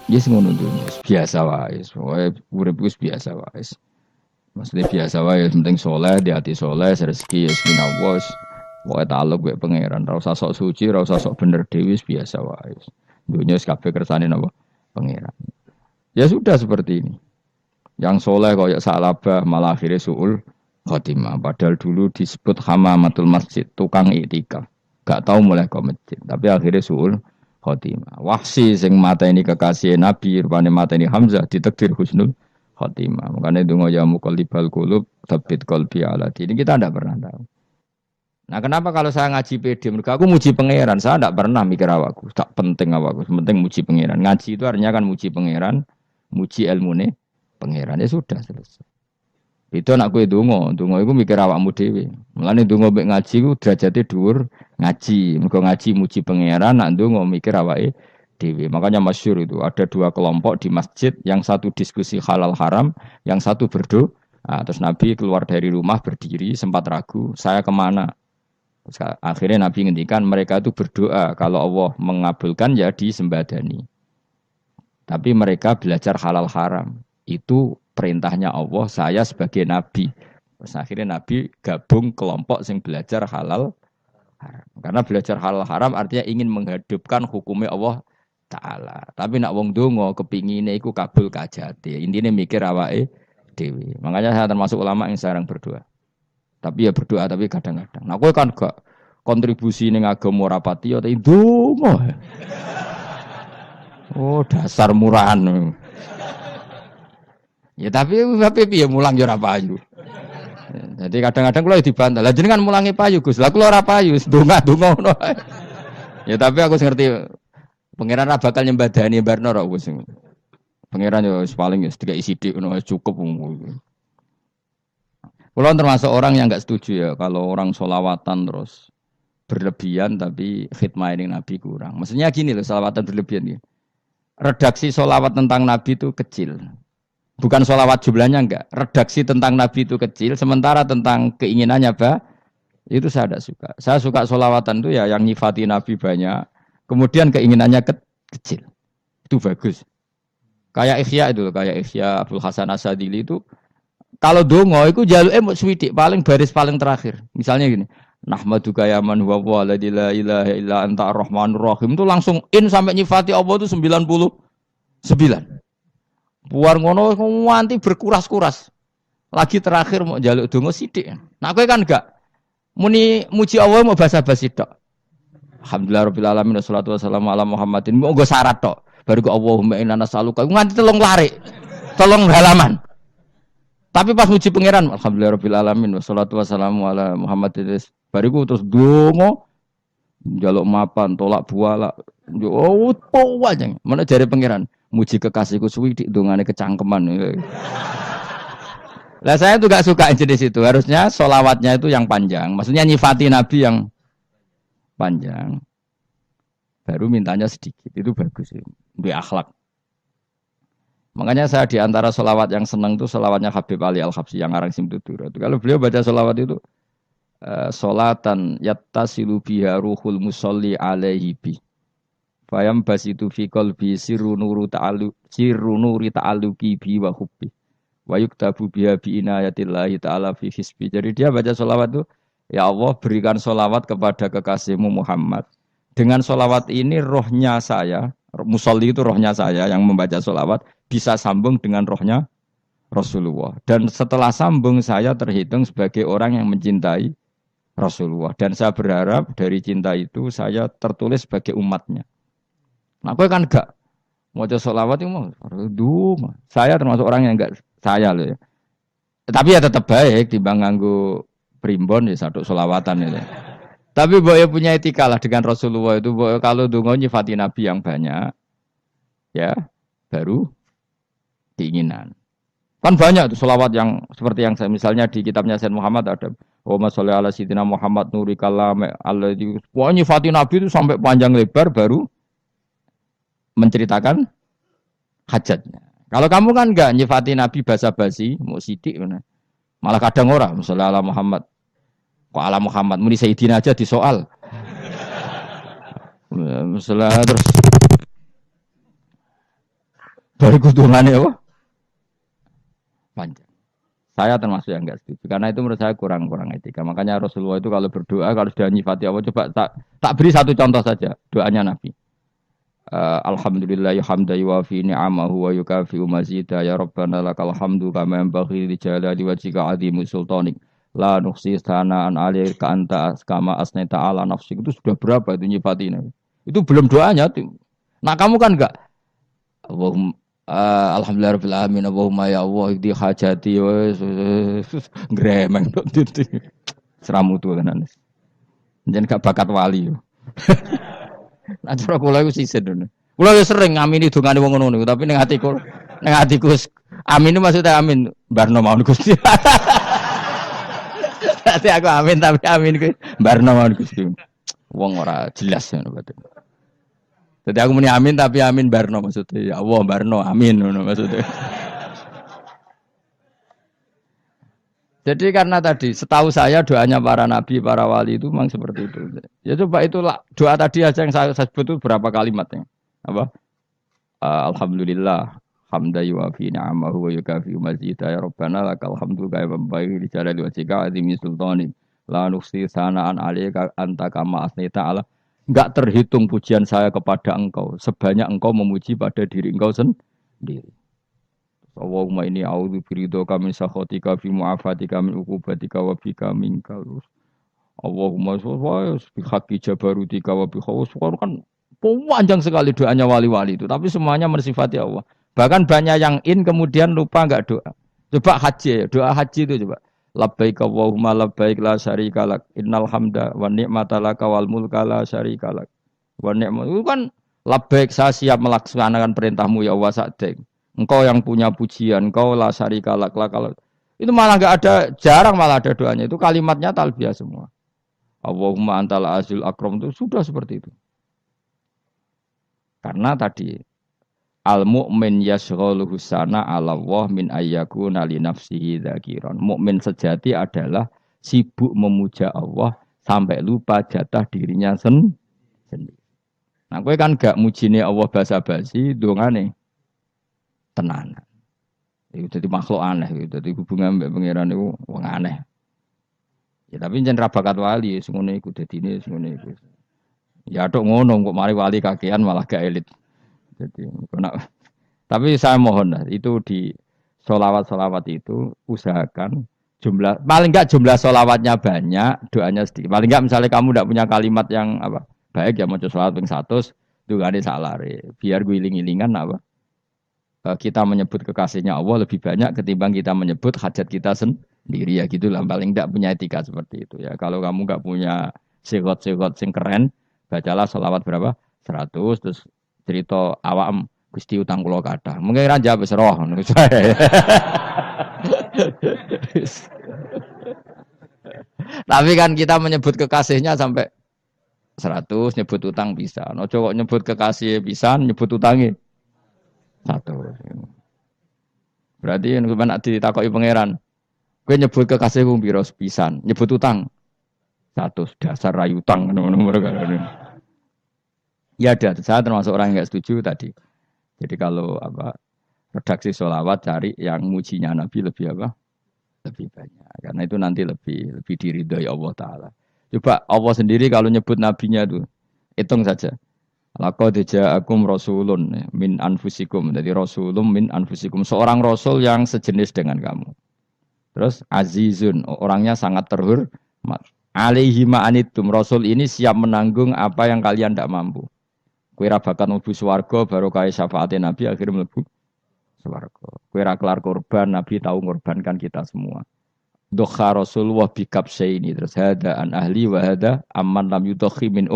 Yes ngono tuh, biasa wae. Pokoke urip wis biasa wae. Maksudnya biasa wae, yang penting soleh, di hati soleh, rezeki ya minallah. Pokoknya taluk gue pangeran, ra usah sok suci, ra usah sok bener dewi, biasa wae. Dunia kabeh kersane napa pangeran. Ya sudah seperti ini. Yang soleh koyok salabah malah akhirnya suul khotimah. Padahal dulu disebut hamamatul masjid, tukang iktikaf. Gak tahu mulai ke masjid, tapi akhirnya suul khotimah. Wahsi sing mata ini kekasih Nabi, rupanya mata ini Hamzah, ditakdir husnul khotimah. Makanya itu ya muqallibal qulub, tsabbit qalbi ala dini. Kita tidak pernah tahu. Nah, kenapa kalau saya ngaji PD? Mereka aku muji pangeran, saya tidak pernah mikir awakku, tak penting awakku, penting muji pangeran. Ngaji itu artinya kan muji pangeran, muji ilmune pangeran, ya sudah selesai. Itu anak gue dongo itu mikir awakmu dhewe. Mulane dongo mek ngaji ku derajate dhuwur ngaji. Mergo ngaji muji pangeran, nak dongo mikir awake dhewe. Makanya masyhur itu ada dua kelompok di masjid, yang satu diskusi halal haram, yang satu berdoa. Nah, terus Nabi keluar dari rumah berdiri sempat ragu, saya kemana? Terus akhirnya Nabi ngendikan mereka itu berdoa kalau Allah mengabulkan ya disembadani. Tapi mereka belajar halal haram. Itu perintahnya Allah, saya sebagai nabi. Terus akhirnya nabi gabung kelompok yang belajar halal haram. Karena belajar halal haram artinya ingin menghidupkan hukumnya Allah Ta'ala. Tapi nak wong dongo kepinginnya iku kabul kajati. Intinya mikir awake dewi. Makanya saya termasuk ulama yang jarang berdoa. Tapi ya berdoa tapi kadang-kadang. Nah kowe kan gak kontribusi ning agama rapati ya ndonga. Oh, dasar murahan. Ya tapi piye mulang yo ora payu. Jadi kadang-kadang kula dibantah. Lah jenengan mulangi payu Gus. Lah kula ora payu, ndonga-ndonga ngono. Ya tapi aku ngerti pangeran ra bakal nyembadani barno ra wis. Pangeran yo paling wis dikai sithik ngono cukup. Kula termasuk orang yang enggak setuju ya kalau orang sholawatan terus berlebihan tapi khidmah ini Nabi kurang. Maksudnya gini loh, sholawatan berlebihan ya. Redaksi sholawat tentang Nabi itu kecil. Bukan sholawat jumlahnya enggak. Redaksi tentang Nabi itu kecil. Sementara tentang keinginannya itu saya tidak suka. Saya suka sholawatan itu ya yang nyifati Nabi banyak. Kemudian keinginannya kecil. Itu bagus. Kayak Ikhya itu. Kayak Ikhya Abdul Hasan Asadili itu. Kalau dongo itu jaluk swidik. Paling baris paling terakhir. Misalnya gini. Nahmaduka ya man huwa la ilaha illa anta ar-rahmanur rahim itu langsung in sampai nyifati Allah itu 99. Buar ngono nganti berkuras-kuras. Lagi terakhir mau njaluk donga sithik. Nah kowe kan enggak muni muji Allah mau basa-basi tok. Alhamdulillah rabbil alamin wassalatu wassalamu ala Muhammadin. Mau nggo syarat tok. Baru ke Allahumma inna nas'aluka nganti telung lari. Telung halaman. Tapi pas muji pangeran alhamdulillah rabbil alamin wassalatu wassalamu ala Muhammadin. Bariku terus dongo njaluk mapan, tolak buala. Oh, aja. Mana jare pangeran? Muji kekasihku suwi di dongane kecangkeman. Lah saya tuh gak suka jenis itu. Harusnya sholawatnya itu yang panjang. Maksudnya nyifati Nabi yang panjang. Baru mintanya sedikit. Itu bagus. Lebih akhlak. Makanya saya di antara sholawat yang senang itu sholawatnya Habib Ali Al-Habsyi yang arang Simtudur. Kalau beliau baca sholawat itu sholatan yattasilu biha ruhul musolli alaihi bi fayam basitu fi qalbi sirru nuri ta'alluqi bi wa hubbi wa yuktabu biha bi inayatillahi ta'ala fi hisbi. Jadi dia baca sholawat itu, ya Allah berikan sholawat kepada kekasihmu Muhammad. Dengan sholawat ini rohnya saya, musolli itu rohnya saya yang membaca sholawat bisa sambung dengan rohnya Rasulullah. Dan setelah sambung saya terhitung sebagai orang yang mencintai Rasulullah. Dan saya berharap dari cinta itu saya tertulis sebagai umatnya. Nah, aku kan enggak mau sholawat itu mau. Saya termasuk orang yang enggak saya loh ya. Tapi ya tetap baik dibanding nganggo primbon ya satu sholawatan ya. Tapi boyo punya etika lah dengan Rasulullah itu. Boyo kalau dongo nyifati Nabi yang banyak, ya baru keinginan. Kan banyak tuh sholawat yang seperti yang saya misalnya di kitabnya Sayyid Muhammad ada Allahumma sholli ala sayyidina Muhammad nuri kalam alladzi wa nyifati Nabi itu sampai panjang lebar baru menceritakan hajatnya. Kalau kamu kan enggak nyifati Nabi basa-basi, mau sidik mana. Malah kadang orang sholli ala Muhammad. Kok ala Muhammad muni sayyidina aja disoal. Masalah terus Baru kudungannya apa? Panjang. Saya termasuk yang enggak setuju. Karena itu menurut saya kurang etika. Makanya Rasulullah itu kalau berdoa, kalau sudah nyifati Allah, coba tak beri satu contoh saja. Doanya Nabi. Alhamdulillah hamda yuwafi ni'amahu wa yukafi'u mazida ya Rabbana lakal hamdu kama yanbaghi li jalali wajhika 'azimi sultanik la nuhsi sana'an 'alaika anta kama asnaita 'ala nafsik. Itu sudah berapa itu nyifatinya? Itu belum doanya tuh. Nah, kamu kan enggak Allahumma alhamdulillah rabbil alamin Allahumma ya Allah ikdi hajati gremeng tok titik. Seramutu tenan. Jeneng gak bakat wali. Nah, cara kula iku sisen ngono. Kula yo sering ngamini dongane wong ngono, tapi ning atiku amin itu maksudnya amin barno mawon Gusti. Dadi aku amin tapi amin kuwi barno mawon Gusti. Wong ora jelas ngono berarti. Jadi aku muni amin tapi amin barno maksudnya. Ya Allah barno amin ngono maksudnya. Jadi karena tadi setahu saya doanya para nabi, para wali itu memang seperti itu. Ya coba itulah doa tadi aja yang saya sebut itu berapa kalimatnya. Apa? Alhamdulillah hamda yuwafi ni'amahu wa yukafi mazida ya Rabbana lakal hamdu kaya membaik di jalali wajhika azimi sultani la nuhsi sana'an 'alaika anta kama asnaita 'ala. Enggak terhitung pujian saya kepada engkau sebanyak engkau memuji pada diri engkau sendiri. Allahumma inni a'udzu biridhoka min sakhatika fi mu'afatika min uqubatika wa bika minkal. Allahumma sholli bi haqqi jabarutika wa bi khawfika kan panjang sekali doanya wali-wali itu, tapi semuanya mensifati Allah. Bahkan banyak yang kemudian lupa enggak doa. Coba haji, doa haji itu coba. Labbaik Allahumma labbaik la syarika lak innal hamda wa ni'mata laka wal mulka la syarika lak. Wa ni'mat itu kan labbaik saya siap melaksanakan perintahmu ya Allah sa'dek. Engkau yang punya pujian, engkau la syarika lak kalau itu malah enggak ada, jarang malah ada doanya. Itu kalimatnya talbiyah semua. Allahumma antal azil akram itu sudah seperti itu. Karena tadi al mu'min yashghaluhu sana 'ala Allah min ayyakuna li nafsihi dzakiran. Mukmin sejati adalah sibuk memuja Allah sampai lupa jatah dirinya sendiri. Nah, kowe kan gak mujine Allah basa-basi, dongane tenanan. Itu jadi makhluk aneh, itu jadi hubungan mbek pangeran itu wong aneh. Ya tapi jan ra bakat wali, ngono iku dadine ngono iku. Ya tok ngono kok mari wali kakean malah gak elit. Jadi tapi saya mohon lah itu di sholawat itu usahakan jumlah paling enggak jumlah sholawatnya banyak, doanya sedikit. Paling enggak misalnya kamu enggak punya kalimat yang apa baik ya maca sholawat ping 100 dungane salare. Biar guling-gilingan apa kita menyebut kekasihnya Allah lebih banyak ketimbang kita menyebut hajat kita sendiri ya gitulah paling enggak punya etika seperti itu ya. Kalau kamu enggak punya sigot-sigot sing keren, bacalah sholawat berapa? 100 terus cerita awam Gusti utang kula kathah. Mungkin ra jawab wis roh ngono. Tapi kan kita menyebut kekasihnya sampai 100 nyebut utang bisa. Ojo kok nyebut kekasih pisan nyebut utangi 100. Berarti nek nek ditakoki pangeran, kowe nyebut kekasihku piro pisan, nyebut utang 100 dasar ra utang ngono mereka. Ya ada, saya termasuk orang yang nggak setuju tadi. Jadi kalau redaksi sholawat cari yang mujinya Nabi lebih lebih banyak. Karena itu nanti lebih diridhoi Allah Taala. Coba Allah sendiri kalau nyebut nabinya itu hitung saja. Laqad ja'akum rasulun min anfusikum. Jadi rasulun min anfusikum. Seorang rasul yang sejenis dengan kamu. Terus azizun, orangnya sangat terhormat. Alaihi ma'anitum. Rasul ini siap menanggung apa yang kalian tidak mampu. Kowe ra bakat mlebu swarga baru kaya syafaate Nabi akhirnya mlebu swarga. Kowe ra kelar korban, Nabi tahu ngorbankan kita semua. Dokha Rasulullah bikabsaini terus hada an ahli wa hada amman lam yudokhi min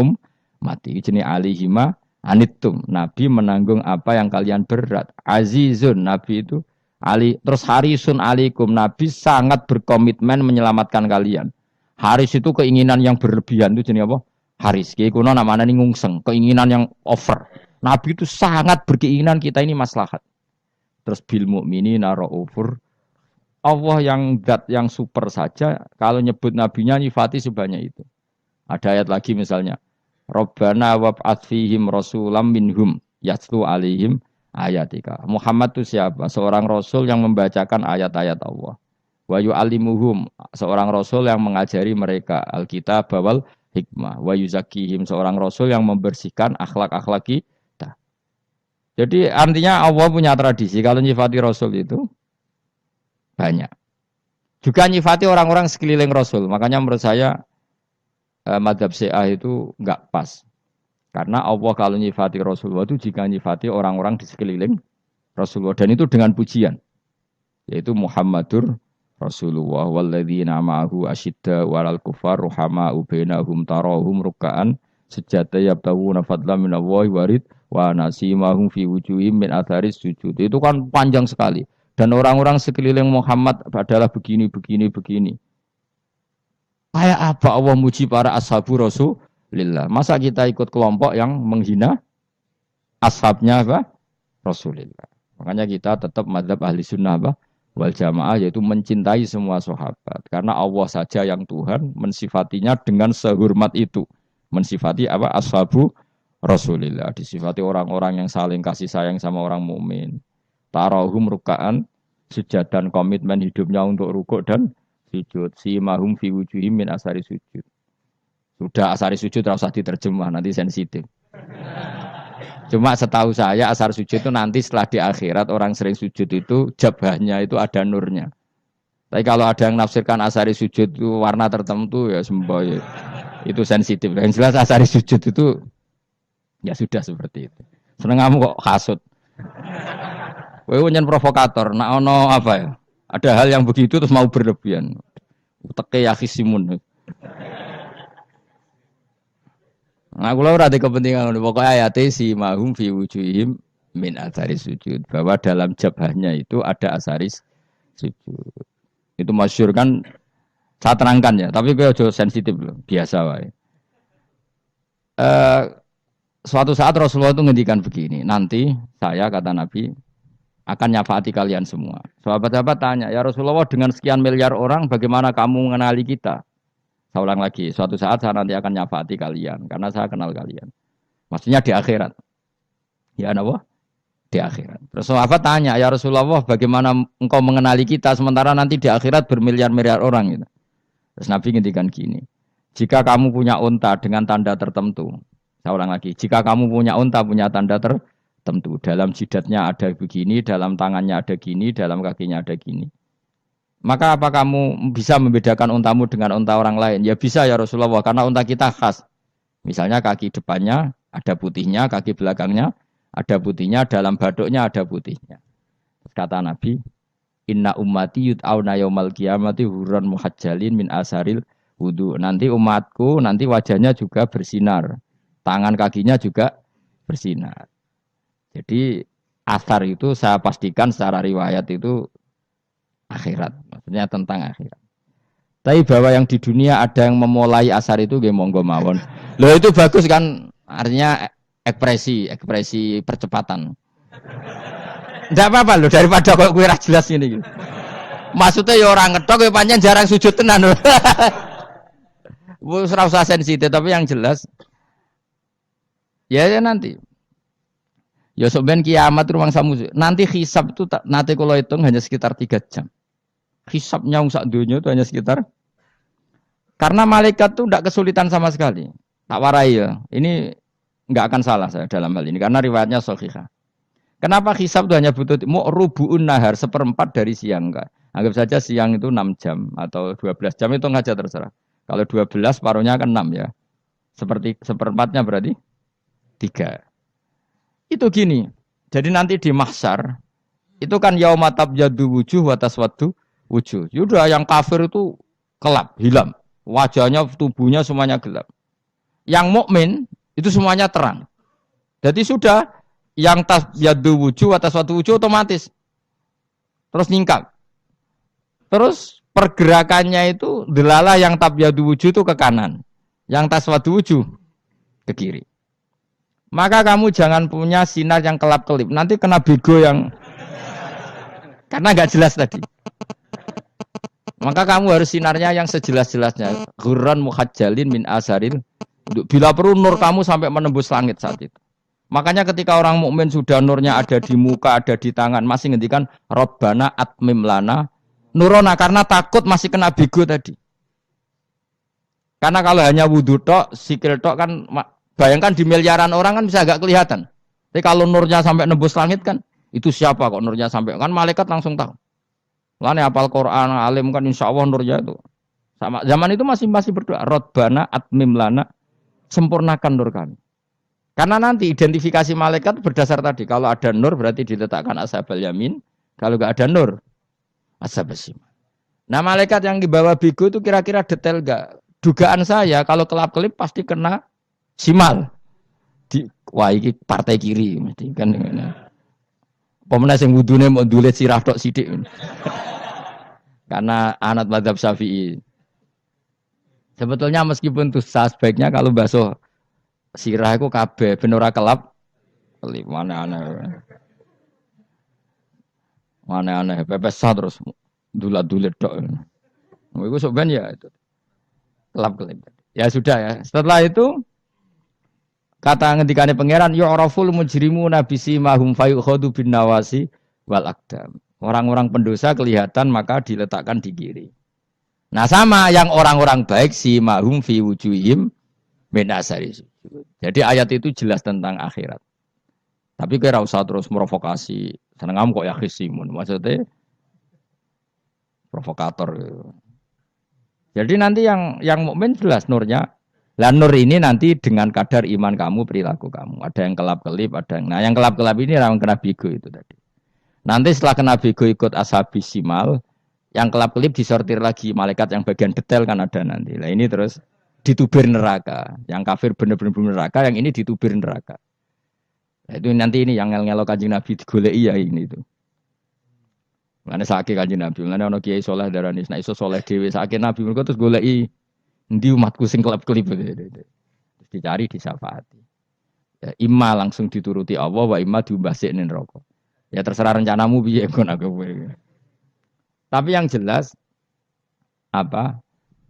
mati. Jenenge alihima anittum. Nabi menanggung apa yang kalian berat. Azizun Nabi itu ali terus harisun alaikum. Nabi sangat berkomitmen menyelamatkan kalian. Haris itu keinginan yang berlebihan itu jenenge apa? Haris, kiai kuno namanya nih ngungseng, keinginan yang over. Nabi itu sangat berkeinginan kita ini maslahat. Terus bil mukminina raufur. Allah yang zat yang super saja, kalau nyebut nabinya nyifati sebanyak itu. Ada ayat lagi misalnya, Rabbana wab'ats fihim rasulam minhum yatlu alaihim ayatika. Muhammad itu siapa? Seorang rasul yang membacakan ayat-ayat Allah. Wa yu'allimuhum, seorang rasul yang mengajari mereka Alkitab wal hikmah. Wa yuzakkihim, seorang rasul yang membersihkan akhlak-akhlak kita. Jadi artinya Allah punya tradisi kalau nyifati rasul itu banyak. Juga nyifati orang-orang sekeliling rasul. Makanya menurut saya madhab Syiah itu enggak pas. Karena Allah kalau nyifati Rasulullah itu jika nyifati orang-orang di sekeliling Rasulullah. Dan itu dengan pujian. Yaitu Muhammadur Rasulullah walladzina ma'ahu asyidda walal kufar ruhama'u bainahum tarahum ruk'an sujada yabtaguna fadlan minallahi warid wa nasimahum fi wujuhim min atharis sujud. Itu kan panjang sekali. Dan orang-orang sekeliling Muhammad adalah begini. Kayak apa Allah muji para ashabu Rasulillah? Masa kita ikut kelompok yang menghina ashabnya apa? Rasulillah. Makanya kita tetap mazhab ahli sunnah apa? Wal jamaah, yaitu mencintai semua sahabat. Karena Allah saja yang Tuhan mensifatinya dengan sehormat itu. Mensifati apa? Ashabu Rasulillah. Disifati orang-orang yang saling kasih sayang sama orang mukmin. Tarahum ruka'an, sujud dan komitmen hidupnya untuk rukuk dan sujud. Simahum fi wujuhim min asari sujud. Sudah asari sujud tidak usah diterjemah, nanti sensitif. Cuma setahu saya asar sujud itu nanti setelah di akhirat orang sering sujud itu jabahnya itu ada nurnya. Tapi kalau ada yang nafsirkan asari sujud itu warna tertentu ya semboy. Itu sensitif. Yang jelas asari sujud itu ya sudah seperti itu. Seneng kamu kok hasut. Kowe nyen provokator, nak ono apa ya? Ada hal yang begitu terus mau berlebihan. Uteke ya khisimun. Nah, kula ora ada kepentingan pokoknya ayat si mahum fi wujuhim min athari sujud, bahwa dalam jabahnya itu ada asaris sujud. Itu masyhur kan, saya terangkan ya, tapi kowe aja sensitif loh, biasa wae. Suatu saat Rasulullah itu ngendikan begini, nanti saya kata Nabi akan nyafaati kalian semua. Sahabat-sahabat tanya, ya Rasulullah dengan sekian miliar orang bagaimana kamu mengenali kita? Saya ulang lagi, suatu saat saya nanti akan nyafaati kalian karena saya kenal kalian. Maksudnya di akhirat. Ya Allah, di akhirat. Terus sahabat tanya, ya Rasulullah bagaimana engkau mengenali kita sementara nanti di akhirat bermiliar-miliar orang gitu. Terus Nabi ngendikan gini, jika kamu punya unta dengan tanda tertentu, saya ulang lagi, jika kamu punya unta punya tanda tertentu, dalam jidatnya ada begini, dalam tangannya ada gini, dalam kakinya ada gini. Maka apa kamu bisa membedakan untamu dengan unta orang lain? Ya bisa ya Rasulullah, karena unta kita khas. Misalnya kaki depannya ada putihnya, kaki belakangnya ada putihnya, dalam baduknya ada putihnya. Kata Nabi, inna ummati yud'auna yaumal qiyamati hurran muhajjalin min asaril wudu. Nanti umatku, nanti wajahnya juga bersinar. Tangan kakinya juga bersinar. Jadi asar itu saya pastikan secara riwayat itu akhirat, maksudnya tentang akhirat. Tapi bahwa yang di dunia ada yang memulai asar itu nggih monggo mawon. Loh itu bagus kan, artinya ekspresi percepatan. Enggak apa-apa loh, daripada kok kowe ra jelas ngene iki. Maksudnya ya orang ngetok kowe pancen jarang sujud tenan lho. Wis ora usah sensitif, tapi yang jelas ya nanti. Ya sebenarnya kiamat ruang samu. Nanti hisab itu nanti kalau hitung hanya sekitar 3 jam. Hisabnya sak dunia itu hanya sekitar. Karena malaikat itu tidak kesulitan sama sekali. Tak warai ya. Ini enggak akan salah saya dalam hal ini karena riwayatnya sahihah. Kenapa hisab itu hanya butuh rubu'un nahar, seperempat dari siang enggak. Anggap saja siang itu 6 jam atau 12 jam itu aja terserah. Kalau 12 paruhnya kan 6 ya. Seperti seperempatnya berarti 3. Itu gini. Jadi nanti di mahsyar itu kan yaumatab jadu wujuh wa taswaddu wujuh. Yaudah yang kafir itu kelap, hilang. Wajahnya, tubuhnya semuanya gelap. Yang mukmin itu semuanya terang. Jadi sudah yang tasyaddu wujuh atas suatu wujuh otomatis terus nyingkap. Terus pergerakannya itu delalah yang tabyadu wujuh itu ke kanan, yang taswadu wujuh ke kiri. Maka kamu jangan punya sinar yang kelap-kelip. Nanti kena bego yang karena nggak jelas tadi. Maka kamu harus sinarnya yang sejelas-jelasnya. Ghurran muhajjalin min asaril. Bila perlu nur kamu sampai menembus langit saat itu. Makanya ketika orang mukmin sudah nurnya ada di muka, ada di tangan, masih ngendikan Rabbana atmim lana nurona karena takut masih kena bigo tadi. Karena kalau hanya wudhu tok, sikil tok kan bayangkan di miliaran orang kan bisa agak kelihatan. Tapi kalau nurnya sampai nembus langit kan itu siapa kok nurnya sampai kan malaikat langsung tahu. Lane apal Quran alim kan insya Allah nurnya itu. Sama zaman itu masih berdoa Rabbana atmim lana sempurnakan nur kami. Karena nanti identifikasi malaikat berdasar tadi. Kalau ada nur berarti diletakkan ashabal yamin. Kalau nggak ada nur, ashabal shimal. Nah malaikat yang dibawa bigo itu kira-kira detail nggak? Dugaan saya kalau kelap-kelip pasti kena simal. Wah ini partai kiri. Mesti kan. Pemenang yang wudhunya mau dulet sirah tok sidik. Karena anak madzhab Syafi'i. Sebetulnya meskipun tuh sebaiknya kalau basuh sirah itu kabeh ben ora kelap kelip mana aneh pepes terus dulat-dulit tok. Iku sok ben ya itu kelap kelip. Ya sudah ya. Setelah itu kata ngendikane pangeran yu'raful mujrimuna bisimahum fayukhadu bin nawasi wal aqdam. Orang-orang pendosa kelihatan maka diletakkan di kiri. Nah sama yang orang-orang baik simahum fi wujuhim min asari. Jadi ayat itu jelas tentang akhirat. Tapi kira usah terus provokasi. Seneng kamu kok ya khisimun. Maksudnya provokator. Jadi nanti yang mukmin jelas nurnya. Lah nur ini nanti dengan kadar iman kamu, perilaku kamu. Ada yang kelap-kelip, ada yang. Nah yang kelap-kelip ini yang kena bigo itu tadi. Nanti setelah kena bigo ikut ashabis simal, yang kelap-kelip disortir lagi malaikat yang bagian detail kan ada nanti. Lah ini terus ditubir neraka. Yang kafir benar-benar neraka, yang ini ditubir neraka. Nah, itu nanti ini yang ngel-ngelo Kanjeng Nabi digoleki ya ini itu. Mulane sakit Kanjeng Nabi, mulane ana kiai saleh darani nek iso saleh dhewe sakit Nabi mergo terus goleki endi umatku sing kelep-kelip. Terus dicari disyafaati. Ya, imma langsung dituruti Allah wa imma diumbasik ning neraka. Ya terserah rencanamu piye kon aku. Tapi yang jelas apa?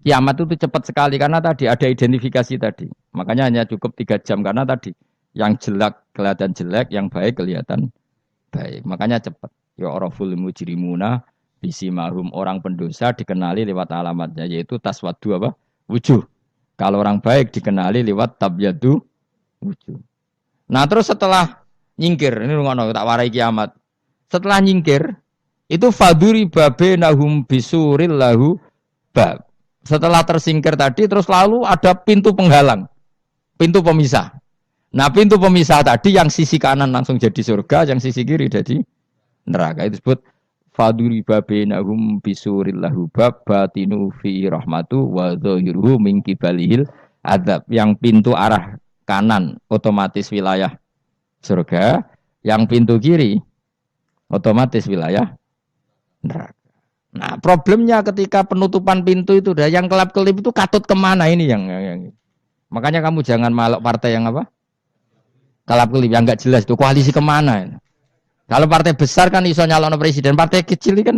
Kiamat itu cepat sekali karena tadi ada identifikasi tadi. Makanya hanya cukup 3 jam karena tadi yang jelek kelihatan jelek, yang baik kelihatan baik. Makanya cepat. Ya oraful mujrimuna bisimahum orang pendosa dikenali lewat alamatnya yaitu taswadu apa? Wujuh. Kalau orang baik dikenali lewat tabyadu wujuh. Nah, terus setelah nyingkir, ini ngono tak warai kiamat. Setelah nyingkir itu faduri babe nahum bisuril lahu bab. Setelah tersingkir tadi terus lalu ada pintu penghalang. Pintu pemisah. Nah, pintu pemisah tadi yang sisi kanan langsung jadi surga, yang sisi kiri jadi neraka. Itu disebut faduri babainahum bisuril lahu bab batinu fi rahmatu wa dhahiruhu min qibalihil adzab. Yang pintu arah kanan otomatis wilayah surga, yang pintu kiri otomatis wilayah neraka. Nah, problemnya ketika penutupan pintu itu dah yang kelap-kelip itu katut kemana ini yang makanya kamu jangan malok partai yang apa? Kelap-kelip yang enggak jelas itu koalisi kemana? Kalau partai besar kan iso nyalon presiden, partai kecil ini kan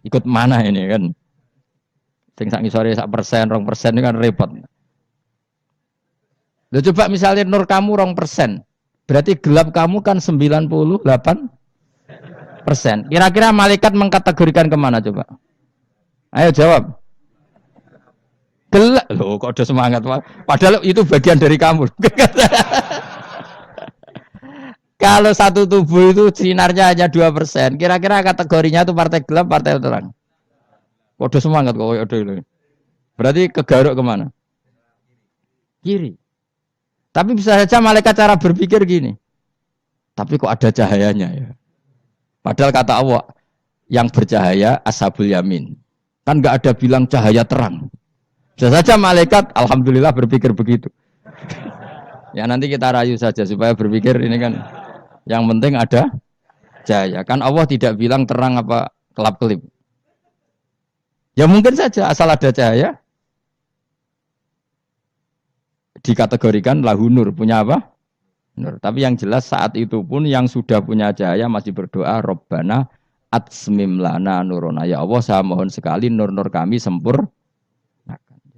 ikut mana ini kan? Sing sak ngisore 1%, 2% ini kan repot. Loh coba misalnya nur kamu 2%, berarti gelap kamu kan 98%. Kira-kira malaikat mengkategorikan kemana coba? Ayo jawab. Gelap. Loh kok udah semangat. Padahal itu bagian dari kamu. Kalau satu tubuh itu sinarnya hanya 2%. Kira-kira kategorinya itu partai gelap, partai terang. Kok udah semangat kok. Berarti kegaruk kemana? Kiri. Tapi bisa saja malaikat cara berpikir gini. Tapi kok ada cahayanya ya? Padahal kata Allah, yang bercahaya ashabul yamin. Kan nggak ada bilang cahaya terang. Bisa saja malaikat, alhamdulillah berpikir begitu. Ya nanti kita rayu saja supaya berpikir ini kan. Yang penting ada cahaya. Kan Allah tidak bilang terang apa kelap-kelip. Ya mungkin saja asal ada cahaya. Dikategorikan lahu nur. Punya apa? Nur. Tapi yang jelas saat itu pun yang sudah punya cahaya masih berdoa Rabbana atsmim lana nurona. Ya Allah saya mohon sekali nur-nur kami sempurnakan.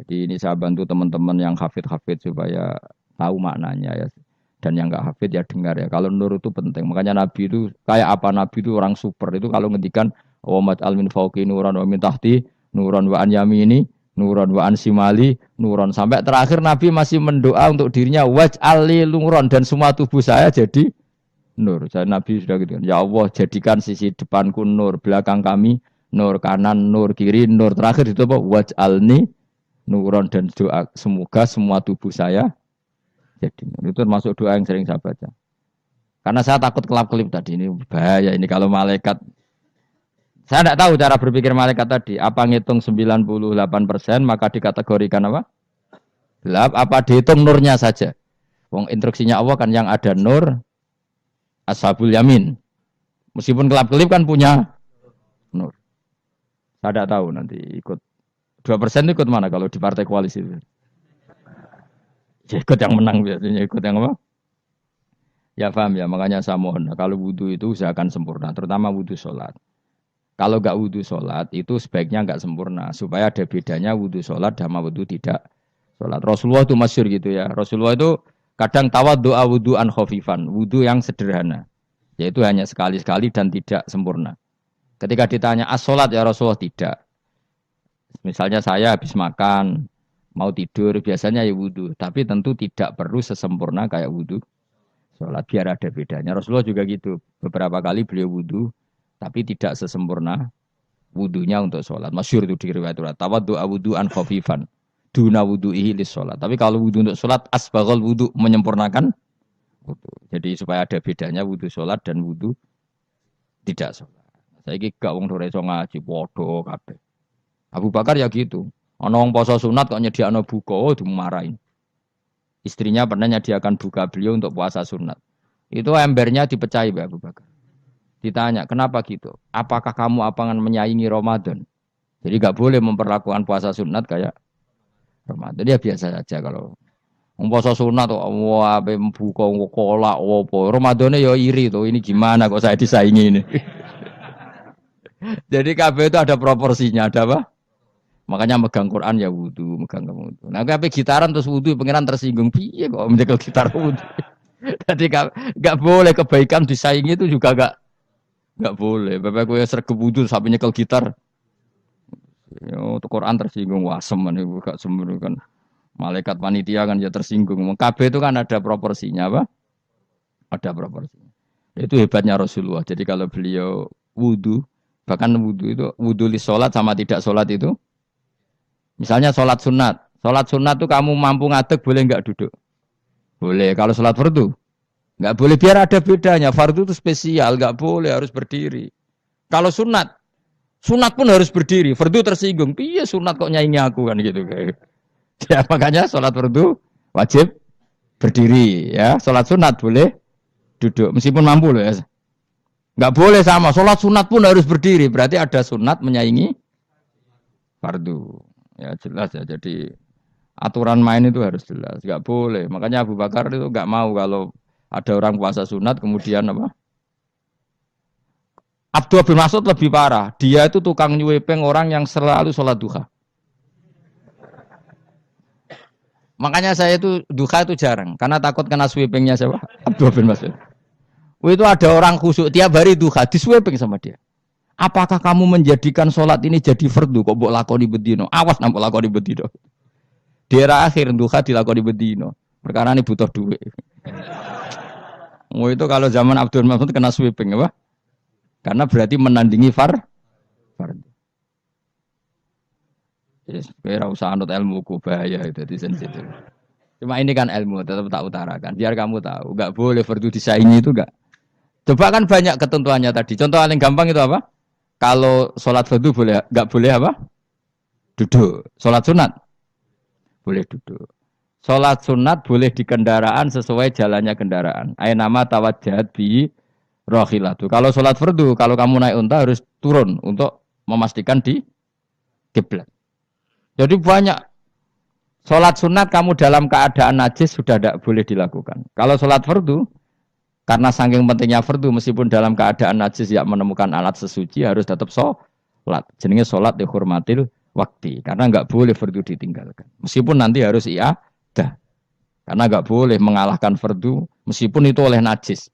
Jadi ini saya bantu teman-teman yang hafid-hafid supaya tahu maknanya ya. dan yang nggak hafid ya dengar ya. Kalau nur itu penting. Makanya Nabi itu kayak apa, Nabi itu orang super. Itu kalau ngendikan wa maj'al min fawqi nuran wa min tahti nuran wa an yamini nuran wa an simali nuran, sampai terakhir Nabi masih mendoa untuk dirinya waj'al li nuran, dan semua tubuh saya jadi nur. Saya Nabi sudah gitu kan. Ya Allah, jadikan sisi depanku nur, belakang kami nur, kanan nur, kiri nur. Terakhir itu apa? Waj'alni nuron, dan doa semoga semua tubuh saya jadi nur. Itu termasuk doa yang sering saya baca. Karena saya takut kelap-kelip tadi, ini bahaya ini kalau malaikat. Saya tidak tahu cara berpikir malaikat tadi. Apa ngitung 98% maka dikategorikan apa? Gelap. Apa dihitung nurnya saja? Wong instruksinya Allah kan yang ada nur ashabul yamin. Meskipun kelap-kelip kan punya nur. Saya tidak tahu nanti ikut 2% ikut mana kalau di partai koalisi itu. Ya, ikut yang menang biasanya, ikut yang apa? Ya paham ya, makanya saya mohon. Kalau wudhu itu usahakan sempurna, terutama wudhu sholat. Kalau nggak wudhu sholat itu sebaiknya nggak sempurna, supaya ada bedanya wudhu sholat sama wudhu tidak sholat. Rasulullah itu masyhur gitu ya. Rasulullah itu kadang tawaddu'a wudhu'an khafifan, wudhu yang sederhana, yaitu hanya sekali-sekali dan tidak sempurna. Ketika ditanya as-sholat ya Rasulullah, tidak. Misalnya saya habis makan, mau tidur, biasanya ya wudhu. Tapi tentu tidak perlu sesempurna kayak wudhu sholat, biar ada bedanya. Rasulullah juga gitu. Beberapa kali beliau wudhu, tapi tidak sesempurna wudhunya untuk sholat. Masyhur itu di riwayat itu. Tawaddu'a wudhu'an khafifan, duna wudhu'ihi lis sholat. Tapi kalau wudhu untuk sholat, asbaghal wudhu, menyempurnakan wudhu. Jadi supaya ada bedanya wudhu sholat dan wudhu tidak sholat. Saya gak wong sore iso ngaji, podo kabeh. Abu Bakar ya gitu. Ana wong poso sunat kok nyediakno buka, dimarahin. Istrinya pernah nyediakan buka beliau untuk puasa sunat. Itu embernya dipecahi Abu Bakar. Ditanya, kenapa gitu? Apakah kamu akan menyaingi Ramadan? Jadi gak boleh memperlakukan puasa sunat kayak Ramadan. Ya biasa saja kalau puasa sunat kok wah buka kolak opo. Ramadannya ya iri tuh. Ini gimana kok saya disaingi ini? Jadi kabeh itu ada proporsinya, ada apa? Makanya megang Quran ya wudu, megang wudu. Nah, kabeh gitaran terus wudu, pengiran tersinggung. Piye kok menjegal gitar wudu? Jadi gak boleh kebaikan disaingi itu juga gak boleh. Bapak gue sregep wudu sampai nyekel gitar. Yo, Quran tersinggung, wah semen itu gak sembrono kan. Malaikat panitia kan ya tersinggung. Kabeh itu kan ada proporsinya apa? Ada proporsinya. Itu hebatnya Rasulullah. Jadi kalau beliau wudu, bahkan wudu itu wudu li sholat sama tidak sholat itu. Misalnya sholat sunat tuh kamu mampu ngadeg boleh nggak duduk? Boleh. Kalau sholat fardu nggak boleh, biar ada bedanya. Fardu itu spesial, nggak boleh, harus berdiri. Kalau sunat pun harus berdiri. Fardu tersinggung, piye sunat kok nyaingi aku kan gitu kayak. Ya makanya sholat fardu wajib berdiri ya. Sholat sunat boleh duduk meskipun mampu loh ya. Nggak boleh sama. Sholat sunat pun harus berdiri. Berarti ada sunat menyaingi fardu. Ya jelas ya. Jadi aturan main itu harus jelas. Nggak boleh. Makanya Abu Bakar itu nggak mau kalau ada orang puasa sunat kemudian apa? Abdullah bin Mas'ud lebih parah. Dia itu tukang nyuwepeng orang yang selalu sholat duha. Makanya saya itu duha itu jarang. Karena takut kena sweepingnya siapa? Abdullah bin Mas'ud. Itu ada orang khusyuk tiap hari duha disweeping sama dia. Apakah kamu menjadikan sholat ini jadi fardu kok mbok lakoni bedino? Awas nang mbok lakoni bedino. Di era akhir duha dilakoni bedino. Perkara ini butuh duit. Itu kalau zaman Abdul Mas'ud kena sweeping apa? Karena berarti menandingi fardu. Yes, kira usah anut ilmuku bahaya itu di sensitif. Cuma ini kan ilmu tetap tak utarakan. Biar kamu tahu, enggak boleh fardu disaingi itu enggak. Coba kan banyak ketentuannya tadi. Contoh paling gampang itu apa? Kalau sholat fardu boleh, enggak boleh apa? Duduk. Sholat sunat boleh duduk. Sholat sunat boleh di kendaraan sesuai jalannya kendaraan. Ainama tawajjahat bi rohilatu. Kalau sholat fardu, kalau kamu naik unta harus turun untuk memastikan di kiblat. Jadi banyak sholat sunat kamu dalam keadaan najis sudah tidak boleh dilakukan. Kalau sholat fardu, karena saking pentingnya fardu, meskipun dalam keadaan najis tidak menemukan alat sesuci, harus tetap sholat. Jenenge sholat dihormatil waktu. Karena nggak boleh fardu ditinggalkan. Meskipun nanti harus iadah. Karena nggak boleh mengalahkan fardu meskipun itu oleh najis.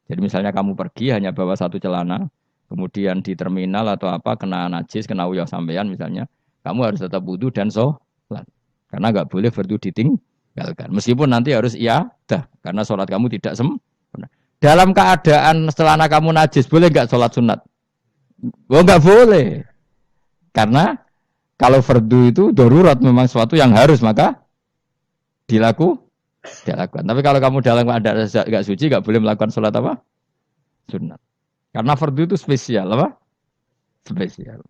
Jadi misalnya kamu pergi hanya bawa satu celana, kemudian di terminal atau apa kena najis, kena uyah sampean misalnya, kamu harus tetap wudu dan sholat. Karena nggak boleh fardu ditinggalkan. Meskipun nanti harus dah, karena sholat kamu tidak sempurna. Dalam keadaan celana kamu najis, boleh nggak sholat sunat? Oh nggak boleh. Karena kalau fardu itu darurat memang sesuatu yang harus maka dilakukan. Tapi kalau kamu dalam keadaan nggak suci, nggak boleh melakukan sholat apa? Sunat. Karena fardu itu spesial apa? Spesial.